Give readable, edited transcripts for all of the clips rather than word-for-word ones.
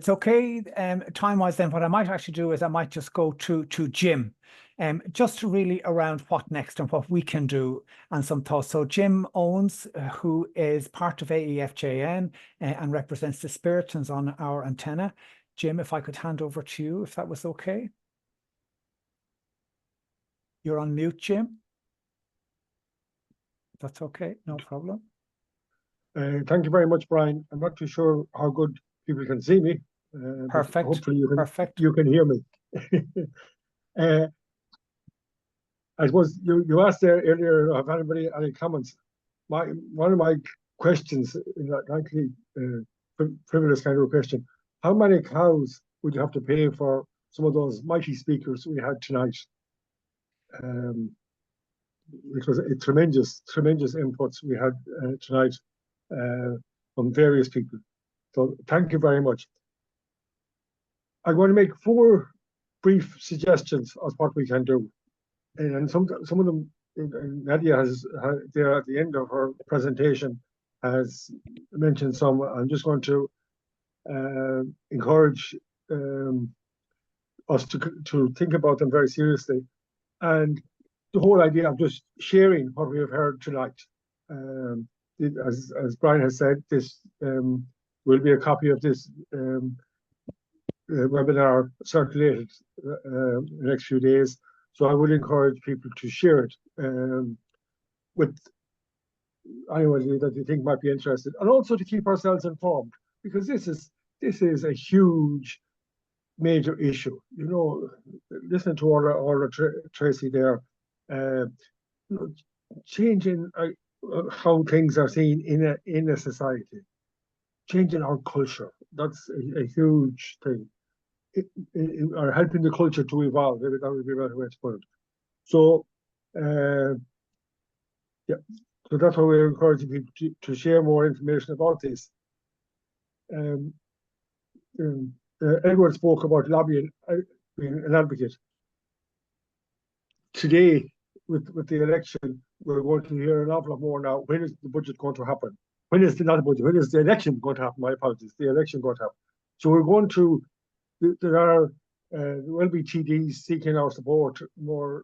It's okay, time-wise then, what I might actually do is I might just go to Jim, just to really around what next and what we can do and some thoughts. So Jim Owens, who is part of AEFJN and represents the Spiritans on our antenna. Jim, if I could hand over to you, if that was okay. You're on mute, Jim. That's okay, no problem. Thank you very much, Brian. I'm not too sure how good people can see me. Perfect. Hopefully Perfect. you can hear me. I suppose you asked there earlier if anybody any comments. One of my questions, likely frivolous kind of a question, how many cows would you have to pay for some of those mighty speakers we had tonight? Which was a tremendous inputs we had tonight from various people. So thank you very much. I want to make 4 brief suggestions of what we can do. And some of them, Nadia has there at the end of her presentation has mentioned some. I'm just going to encourage us to think about them very seriously. And the whole idea of just sharing what we have heard tonight. As Brian has said, this will be a copy of this webinar circulated in the next few days. So I would encourage people to share it with anyone that you think might be interested, and also to keep ourselves informed, because this is a huge, major issue. You know, listening to Orla Tracy there, changing how things are seen in a society, changing our culture. That's a huge thing. Or helping the culture to evolve. Maybe that would be a better way to put it. So, yeah. So that's why we're encouraging people to share more information about this. Edward spoke about lobbying, being an advocate. Today, with the election, we're going to hear an awful lot more now. When is the budget going to happen? When is not the budget? When is the election going to happen? My apologies. The election going to happen. So we're going to. There will be TDs seeking our support more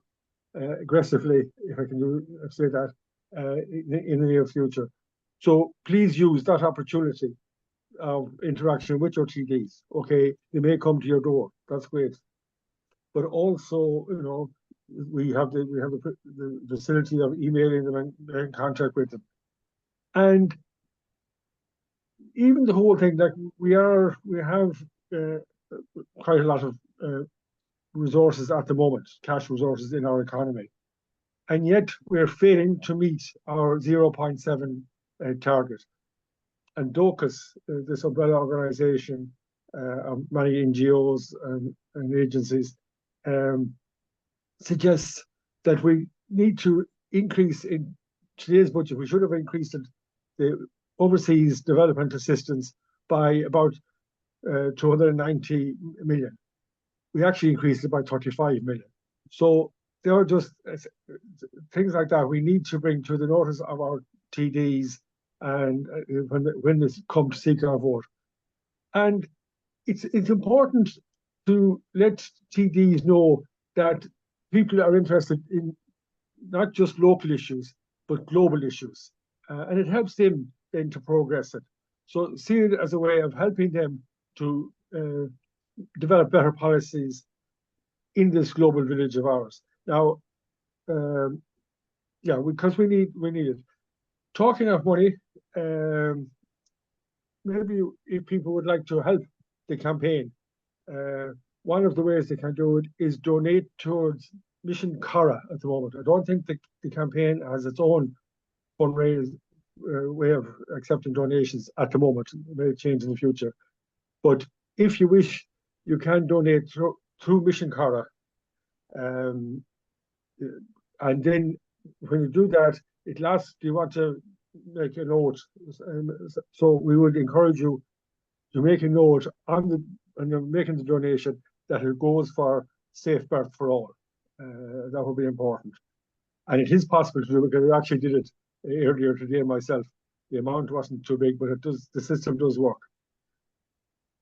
aggressively, if I can say that, in the near future. So please use that opportunity of interaction with your TDs. Okay, they may come to your door. That's great, but also, you know, we have the facility of emailing them and in contact with them, and even the whole thing that we have. Quite a lot of resources at the moment, cash resources in our economy. And yet we're failing to meet our 0.7 target. And DOCUS, this umbrella organization of many NGOs and agencies, suggests that we need to increase in today's budget. We should have increased the overseas development assistance by about 290 million. We actually increased it by 35 million. So there are just things like that we need to bring to the notice of our TDs and when this comes to seek our vote. And it's important to let TDs know that people are interested in not just local issues, but global issues. And it helps them then to progress it. So see it as a way of helping them to develop better policies in this global village of ours. Now, yeah, because we need it. Talking of money, maybe if people would like to help the campaign, one of the ways they can do it is donate towards Mission Cara at the moment. I don't think the campaign has its own fundraise way of accepting donations at the moment. It may change in the future. But if you wish, you can donate through Mission Cara. And then when you do that, it lasts. Do you want to make a note? So we would encourage you to make a note when you're making the donation that it goes for Safe Birth for All. That would be important. And it is possible to do, because I actually did it earlier today myself. The amount wasn't too big, but the system does work.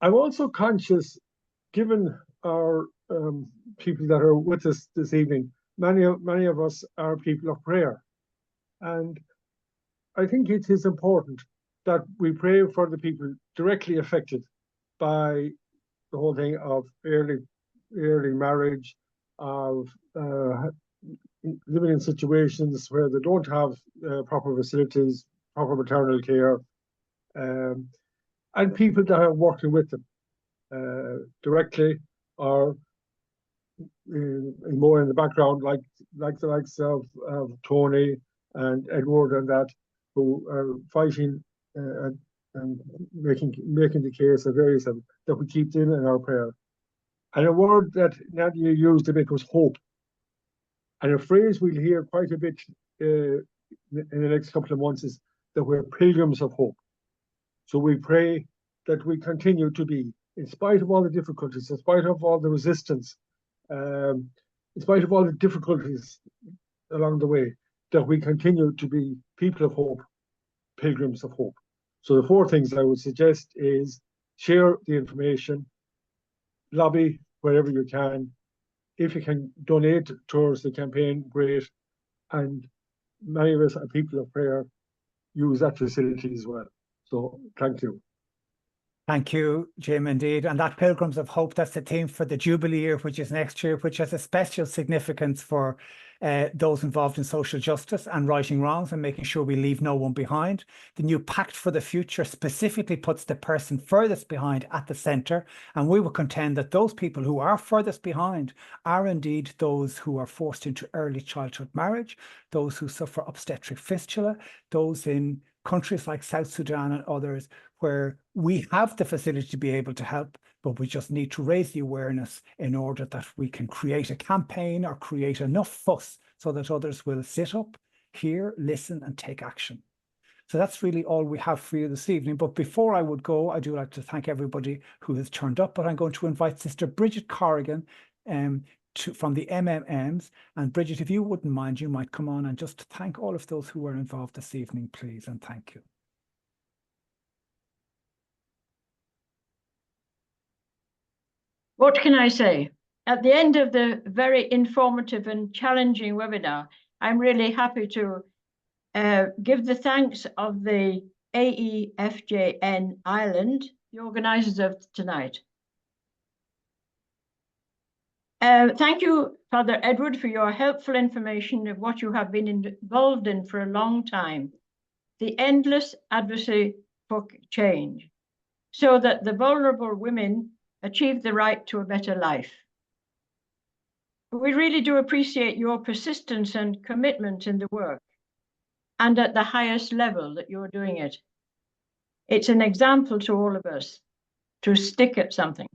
I'm also conscious, given our people that are with us this evening, many of us are people of prayer. And I think it is important that we pray for the people directly affected by the whole thing of early marriage, of living in situations where they don't have proper facilities, proper maternal care, and people that are working with them directly or more in the background, like the likes of Tony and Edward and that, who are fighting and making the case of various of them, that we keep them in our prayer. And a word that Nadia used a bit was hope. And a phrase we'll hear quite a bit in the next couple of months is that we're pilgrims of hope. So we pray that we continue to be, in spite of all the difficulties, in spite of all the resistance, in spite of all the difficulties along the way, that we continue to be people of hope, pilgrims of hope. So the 4 things I would suggest is share the information, lobby wherever you can. If you can donate towards the campaign, great. And many of us are people of prayer, use that facility as well. So thank you. Thank you, Jim, indeed. And that Pilgrims of Hope, that's the theme for the Jubilee year, which is next year, which has a special significance for those involved in social justice and righting wrongs and making sure we leave no one behind. The new Pact for the Future specifically puts the person furthest behind at the centre. And we will contend that those people who are furthest behind are indeed those who are forced into early childhood marriage, those who suffer obstetric fistula, those in countries like South Sudan and others, where we have the facility to be able to help, but we just need to raise the awareness in order that we can create a campaign or create enough fuss so that others will sit up, hear, listen, and take action. So that's really all we have for you this evening. But before I would go, I do like to thank everybody who has turned up, but I'm going to invite Sister Bridget Corrigan from the MMMs. And Bridget, if you wouldn't mind, you might come on and just thank all of those who were involved this evening, please, and thank you. What can I say? At the end of the very informative and challenging webinar, I'm really happy to give the thanks of the AEFJN Ireland, the organisers of tonight. Thank you, Father Edward, for your helpful information of what you have been involved in for a long time, the endless advocacy for change, so that the vulnerable women achieve the right to a better life. We really do appreciate your persistence and commitment in the work, and at the highest level that you're doing it. It's an example to all of us to stick at something.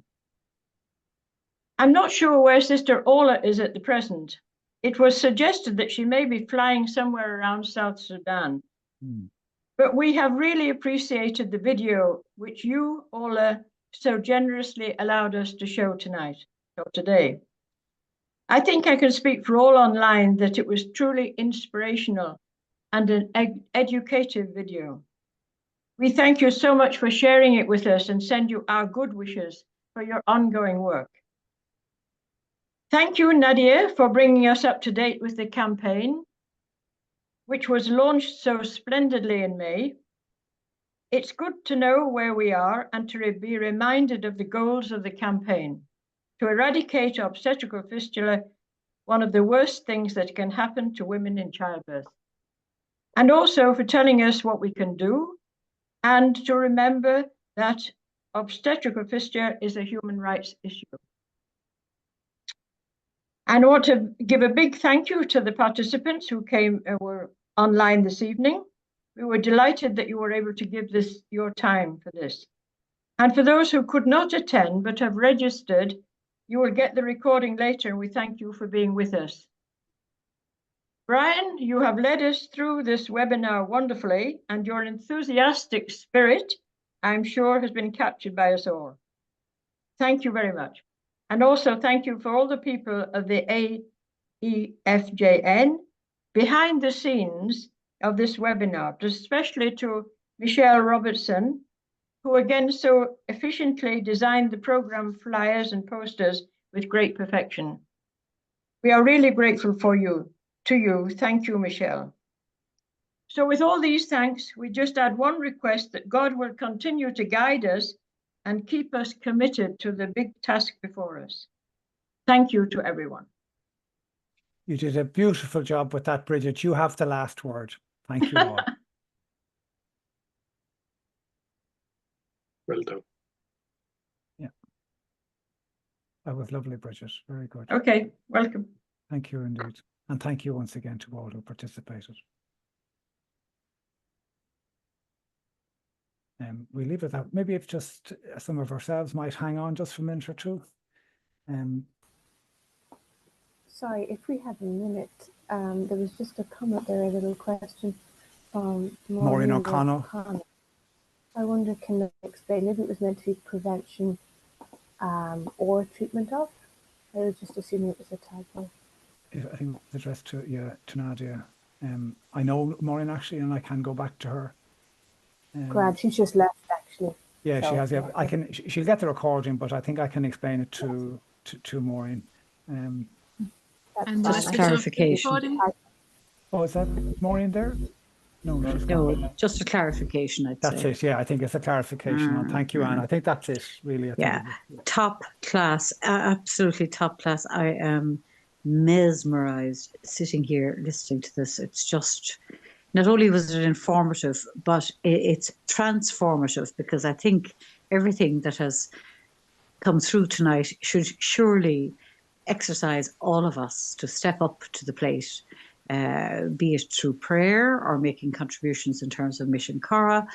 I'm not sure where Sister Ola is at the present. It was suggested that she may be flying somewhere around South Sudan. But we have really appreciated the video which you, Ola, so generously allowed us to show tonight, or today. I think I can speak for all online that it was truly inspirational and an educative video. We thank you so much for sharing it with us and send you our good wishes for your ongoing work. Thank you, Nadia, for bringing us up to date with the campaign, which was launched so splendidly in May. It's good to know where we are and to be reminded of the goals of the campaign, to eradicate obstetrical fistula, one of the worst things that can happen to women in childbirth. And also for telling us what we can do, and to remember that obstetrical fistula is a human rights issue. And I want to give a big thank you to the participants who were online this evening. We were delighted that you were able to give your time for this. And for those who could not attend but have registered, you will get the recording later, and we thank you for being with us. Brian, you have led us through this webinar wonderfully, and your enthusiastic spirit, I'm sure, has been captured by us all. Thank you very much. And also thank you for all the people of the AEFJN behind the scenes of this webinar, especially to Michelle Robertson who again so efficiently designed the program flyers and posters with great perfection. We are really grateful to you. Thank you, Michelle. So with all these thanks, we just add one request that God will continue to guide us and keep us committed to the big task before us. Thank you to everyone. You did a beautiful job with that, Bridget. You have the last word. Thank you all. Well done. That was lovely, Bridget. Very good. Okay, welcome. Thank you indeed. And thank you once again to all who participated. We leave it at, maybe if just some of ourselves might hang on just for a minute or two. Sorry, if we have a minute, there was just a comment there, a little question from Maureen O'Connell. I wonder, can I explain? Maybe it was meant to be prevention or treatment of. I was just assuming it was a typo. I think it's addressed to Nadia. I know Maureen actually, and I can go back to her. Glad she's just left actually. Yeah, So, she has. Yeah, yeah. She'll get the recording, but I think I can explain it to Maureen. And That's just fine. clarification. Oh, is that Maureen there? No, she's gone. No, just a clarification, I'd That's say. it. Yeah, I think it's a clarification. And thank you, Anne. I think that's it, really. I think Yeah, top class, absolutely top class. I am mesmerized sitting here listening to this. It's just, not only was it informative, but it's transformative, because I think everything that has come through tonight should surely exercise all of us to step up to the plate, be it through prayer or making contributions in terms of Mission Cara,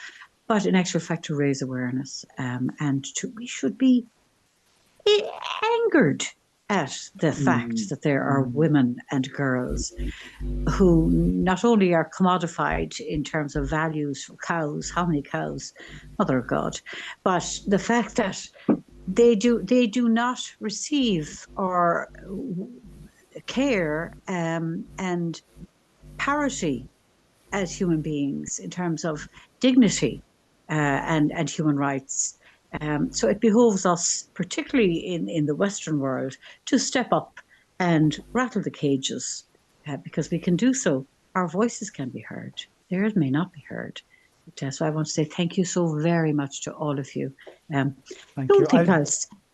but in actual fact to raise awareness, and we should be angered at the fact that there are women and girls who not only are commodified in terms of values for cows, how many cows, Mother of God, but the fact that they do not receive or care and parity as human beings in terms of dignity and human rights. So it behoves us, particularly in the Western world, to step up and rattle the cages, because we can do so. Our voices can be heard. Theirs may not be heard. So I want to say thank you so very much to all of you.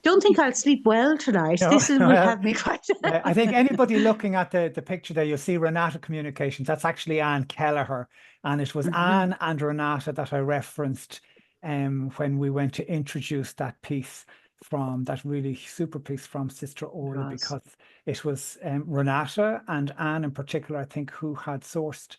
Don't think I'll sleep well tonight. No, This will have me quite. I think anybody looking at the picture there, you'll see Renata Communications. That's actually Anne Kelleher. And it was Anne and Renata that I referenced when we went to introduce that piece, from that really super piece from Sister Orla, because it was Renata and Anne in particular, I think, who had sourced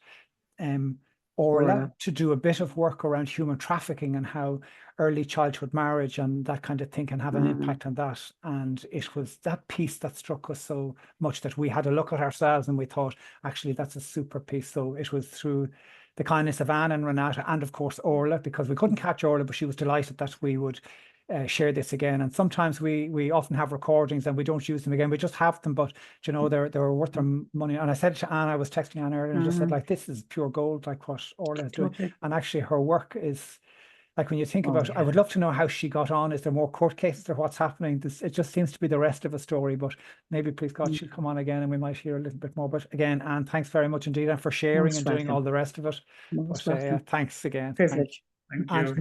Orla to do a bit of work around human trafficking and how early childhood marriage and that kind of thing can have an impact on that. And it was that piece that struck us so much that we had a look at ourselves and we thought, actually, that's a super piece. So it was through the kindness of Anne and Renata and, of course, Orla, because we couldn't catch Orla, but she was delighted that we would share this again. And sometimes we often have recordings and we don't use them again. We just have them, but you know, they're worth their money. And I said to Anne, I was texting Anne earlier, and I just said, like, this is pure gold, like what Orla is doing. And actually her work is, like, when you think about it, I would love to know how she got on. Is there more court cases or what's happening? It just seems to be the rest of a story, but maybe, please God, she'll come on again and we might hear a little bit more. But again, Anne, thanks very much indeed, and for sharing and doing all the rest of it. But thanks again. Privilege. And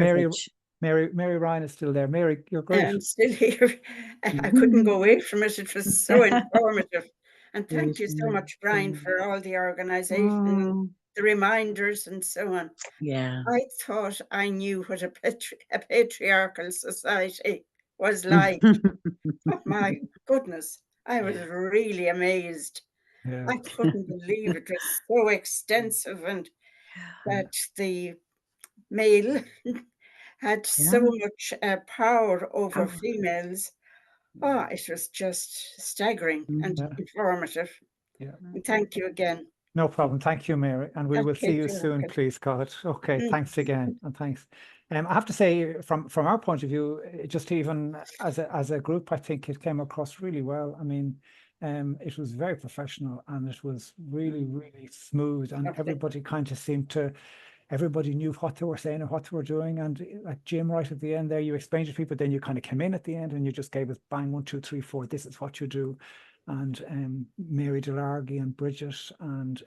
Mary Ryan is still there. Mary, you're great. I'm still here. I couldn't go away from it. It was so informative. And thank you so much, Brian, for all the organisation, the reminders and so on. Yeah. I thought I knew what a patriarchal society was like. Oh my goodness. I was really amazed. Yeah. I couldn't believe it was so extensive, and that the male had so much power over females. Oh, it was just staggering and informative. Yeah. And thank you again. No problem. Thank you, Mary. And we will see you soon, patriarchal. please God. Okay, thanks again. And thanks. I have to say, from our point of view, just even as a group, I think it came across really well. I mean, it was very professional and it was really, really smooth, and everybody kind of seemed to everybody knew what they were saying and what they were doing. And like Jim, right at the end there, you explained to people, then you kind of came in at the end and you just gave us bang, 1, 2, 3, 4, this is what you do. And Mary Delargy and Bridget and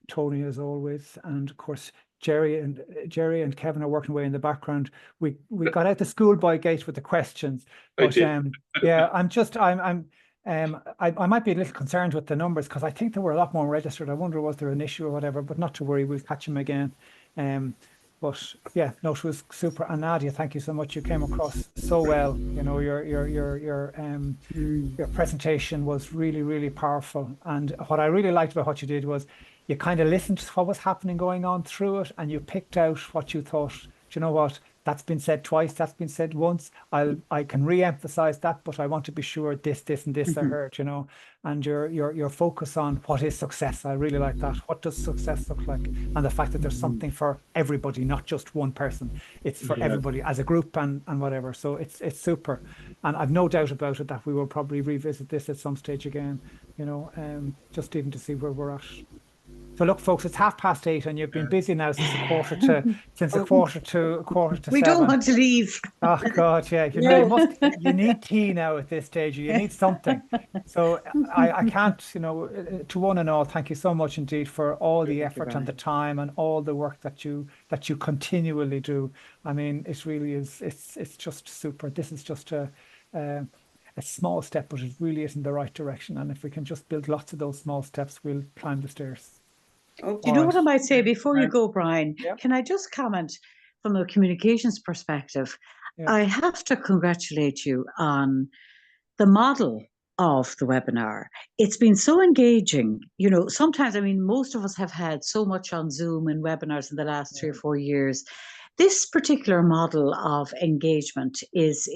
Tony as always. And of course, Jerry and Kevin are working away in the background. We got out the schoolboy gate with the questions, but yeah, I might be a little concerned with the numbers because I think there were a lot more registered. I wonder was there an issue or whatever, but not to worry, we'll catch them again. But yeah, no, it was super. And Nadia, thank you so much. You came across so well. You know, your presentation was really, really powerful. And what I really liked about what you did was you kind of listened to what was happening going on through it, and you picked out what you thought, do you know what, that's been said twice, that's been said once, I can re-emphasize that, but I want to be sure this and this I heard, you know. And your focus on what is success, I really like that. What does success look like? And the fact that there's something for everybody, not just one person. It's for everybody as a group and whatever. So it's super. And I've no doubt about it that we will probably revisit this at some stage again, you know, just even to see where we're at. So look, folks, it's 8:30, and you've been busy now since a quarter to We 7. don't want to leave. Oh God, yeah. You need tea now at this stage. You need something. So I can't, you know, to one and all, thank you so much indeed for all the effort and the time and all the work that you continually do. I mean, it really is. It's just super. This is just a small step, but it really is in the right direction. And if we can just build lots of those small steps, we'll climb the stairs. Okay. Do you know what I might say before you go, Brian? Yeah. Can I just comment from a communications perspective? Yeah. I have to congratulate you on the model of the webinar. It's been so engaging. You know, sometimes, I mean, most of us have had so much on Zoom and webinars in the last 3 or 4 years. This particular model of engagement is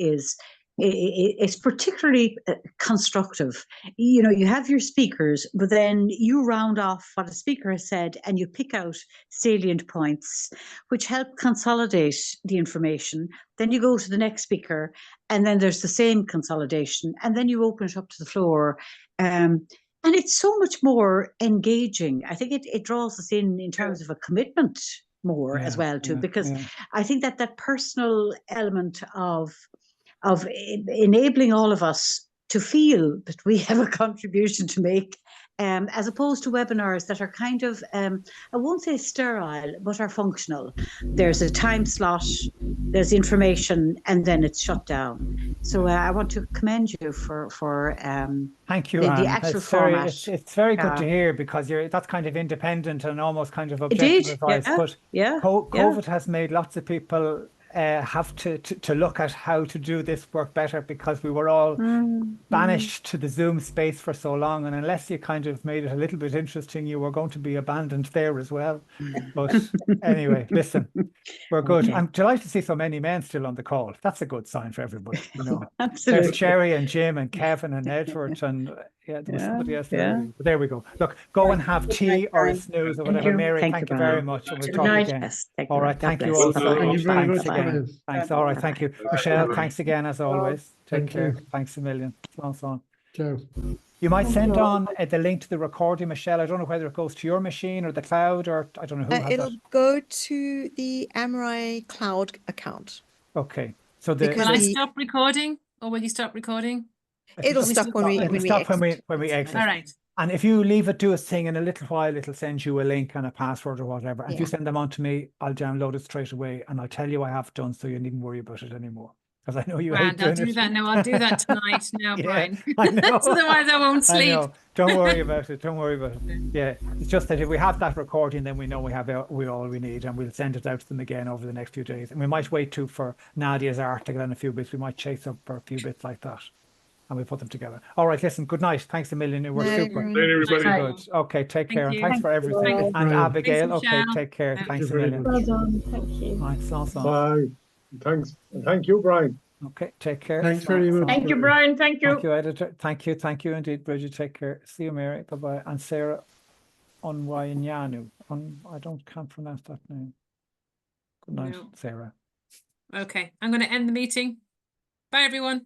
particularly constructive. You know, you have your speakers, but then you round off what a speaker has said and you pick out salient points which help consolidate the information. Then you go to the next speaker and then there's the same consolidation, and then you open it up to the floor. And it's so much more engaging. I think it draws us in terms of a commitment more as well too, because I think that personal element of enabling all of us to feel that we have a contribution to make, as opposed to webinars that are kind of, I won't say sterile, but are functional. There's a time slot, there's information, and then it's shut down. So I want to commend you for thank you, the Anne. actual format. It's very good to hear, because that's kind of independent and almost kind of objective advice. But COVID has made lots of people have to look at how to do this work better, because we were all banished to the Zoom space for so long, and unless you kind of made it a little bit interesting, you were going to be abandoned there as well. But anyway, listen, we're good. Okay. I'm delighted to see so many men still on the call. That's a good sign for everybody, you know. Absolutely. There's Sherry and Jim and Kevin and Edward and there was somebody else there. But there we go. Look, go and have tea or a snooze or whatever. Mary, thank you very much, and we'll talk again. Yes, All right, thank you all so much. Thanks again. Thanks. All right, thank you. Michelle, thanks again as always. Take care. Thanks a million. So. Ciao. You might send on the link to the recording, Michelle. I don't know whether it goes to your machine or the cloud, or I don't know who has It'll go to the Amri Cloud account. Okay. So Because Will I stop recording, or will you stop recording? It'll stop when we exit. when we exit. All right. And if you leave it, do its thing, in a little while, it'll send you a link and a password or whatever. And if you Yeah. send them on to me, I'll download it straight away, and I'll tell you I have done, so you needn't worry about it anymore. Because I know you hate Grand, I'll doing do it. that now. I'll do that tonight now, Yeah, Brian. I know. Otherwise, I won't I sleep. know. Don't worry about it. Don't worry about it. Yeah, it's just that if we have that recording, then we know we have all we need, and we'll send it out to them again over the next few days. And we might wait too for Nadia's article and a few bits. We might chase up for a few bits like that, and we'll put them together. All right, listen. Good night. Thanks a million. You were No, super. no, Night, everybody. Very good. Okay, take care. you. Thanks for everything. Thanks. And Abigail, Thanks, okay, Michelle. take care. Thank Thanks a you very million. much. Well done. Thank you. Right, so. Bye. Thanks. And thank you, Brian. Okay, take care. Thanks very much. Thank you, Brian. Thank you. Thank you, editor. Thank you indeed, Bridget. Take care. See you, Mary. Bye bye. And Sarah Onwayanyanu. Can't pronounce that name. Good night, No. Sarah. Okay, I'm going to end the meeting. Bye, everyone.